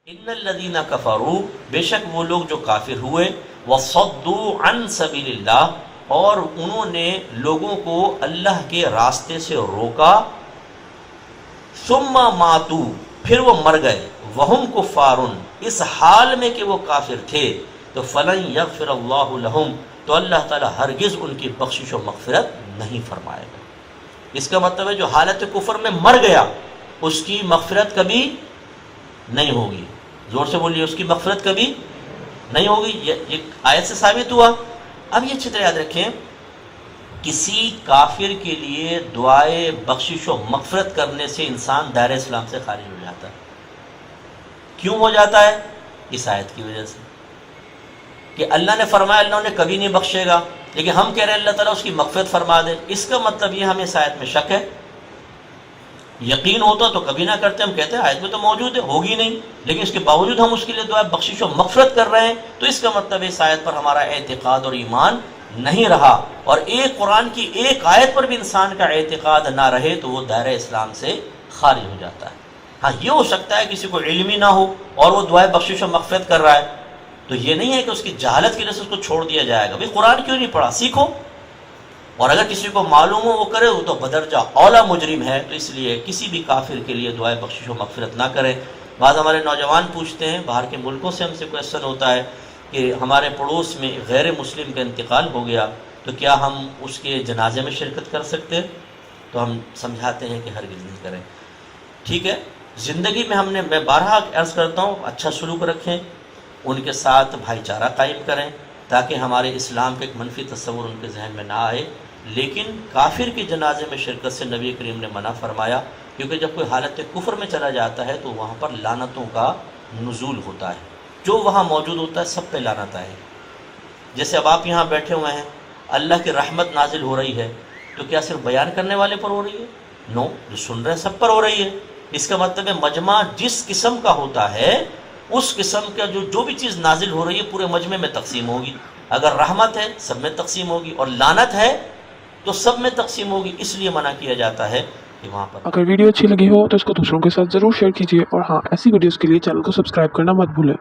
ان الذین کفروا، بے شک وہ لوگ جو کافر ہوئے، وصدوا عن سبیل اللہ، اور انہوں نے لوگوں کو اللہ کے راستے سے روکا، ثم ماتوا، پھر وہ مر گئے، وہم کفار، اس حال میں کہ وہ کافر تھے، تو فلن یغفر اللہ لہم، تو اللہ تعالیٰ ہرگز ان کی بخشش و مغفرت نہیں فرمائے گا۔ اس کا مطلب ہے جو حالت کفر میں مر گیا اس کی مغفرت کبھی نہیں ہوگی۔ زور سے بولیے، اس کی مغفرت کبھی نہیں ہوگی۔ یہ آیت سے ثابت ہوا۔ اب یہ اچھی طرح یاد رکھیں، کسی کافر کے لیے دعائے بخشش و مغفرت کرنے سے انسان دائرہ اسلام سے خارج ہو جاتا ہے۔ کیوں ہو جاتا ہے؟ اس آیت کی وجہ سے کہ اللہ نے فرمایا اللہ انہیں کبھی نہیں بخشے گا، لیکن ہم کہہ رہے ہیں اللہ تعالیٰ اس کی مغفرت فرما دے۔ اس کا مطلب یہ ہمیں اس آیت میں شک ہے۔ یقین ہوتا تو کبھی نہ کرتے، ہم کہتے ہیں آیت میں تو موجود ہے، ہوگی نہیں، لیکن اس کے باوجود ہم اس کے لیے دعا بخشش و مغفرت کر رہے ہیں، تو اس کا مطلب اس آیت پر ہمارا اعتقاد اور ایمان نہیں رہا۔ اور ایک قرآن کی ایک آیت پر بھی انسان کا اعتقاد نہ رہے تو وہ دائرہ اسلام سے خارج ہو جاتا ہے۔ ہاں یہ ہو سکتا ہے کسی کو علم ہی نہ ہو اور وہ دعائے بخشش و مغفرت کر رہا ہے، تو یہ نہیں ہے کہ اس کی جہالت کی وجہ سے اس کو چھوڑ دیا جائے گا۔ بھئی قرآن کیوں نہیں پڑھا؟ سیکھو، اور اگر کسی کو معلوم ہو وہ کرے وہ تو بدرجہ اولا مجرم ہے۔ تو اس لیے کسی بھی کافر کے لیے دعائے بخشش و مغفرت نہ کریں۔ بعض ہمارے نوجوان پوچھتے ہیں، باہر کے ملکوں سے ہم سے کویسچن ہوتا ہے کہ ہمارے پڑوس میں غیر مسلم کا انتقال ہو گیا تو کیا ہم اس کے جنازے میں شرکت کر سکتے ہیں؟ تو ہم سمجھاتے ہیں کہ ہرگز نہیں کریں۔ ٹھیک ہے، زندگی میں میں بارہا عرض کرتا ہوں، اچھا سلوک رکھیں، ان کے ساتھ بھائی چارہ قائم کریں تاکہ ہمارے اسلام کا ایک منفی تصور ان کے ذہن میں نہ آئے۔ لیکن کافر کے جنازے میں شرکت سے نبی کریم نے منع فرمایا، کیونکہ جب کوئی حالت کفر میں چلا جاتا ہے تو وہاں پر لعنتوں کا نزول ہوتا ہے، جو وہاں موجود ہوتا ہے سب پہ لعنت آئے۔ جیسے اب آپ یہاں بیٹھے ہوئے ہیں، اللہ کی رحمت نازل ہو رہی ہے، تو کیا صرف بیان کرنے والے پر ہو رہی ہے؟ نو، جو سن رہے ہیں سب پر ہو رہی ہے۔ اس کا مطلب ہے مجمع جس قسم کا ہوتا ہے اس قسم کا جو بھی چیز نازل ہو رہی ہے پورے مجمع میں تقسیم ہوگی۔ اگر رحمت ہے سب میں تقسیم ہوگی، اور لعنت ہے تو سب میں تقسیم ہوگی۔ اس لیے منع کیا جاتا ہے کہ وہاں پر اگر ویڈیو اچھی لگی ہو تو اس کو دوسروں کے ساتھ ضرور شیئر کیجیے، اور ہاں ایسی ویڈیوز کے لیے چینل کو سبسکرائب کرنا مت بھولیں۔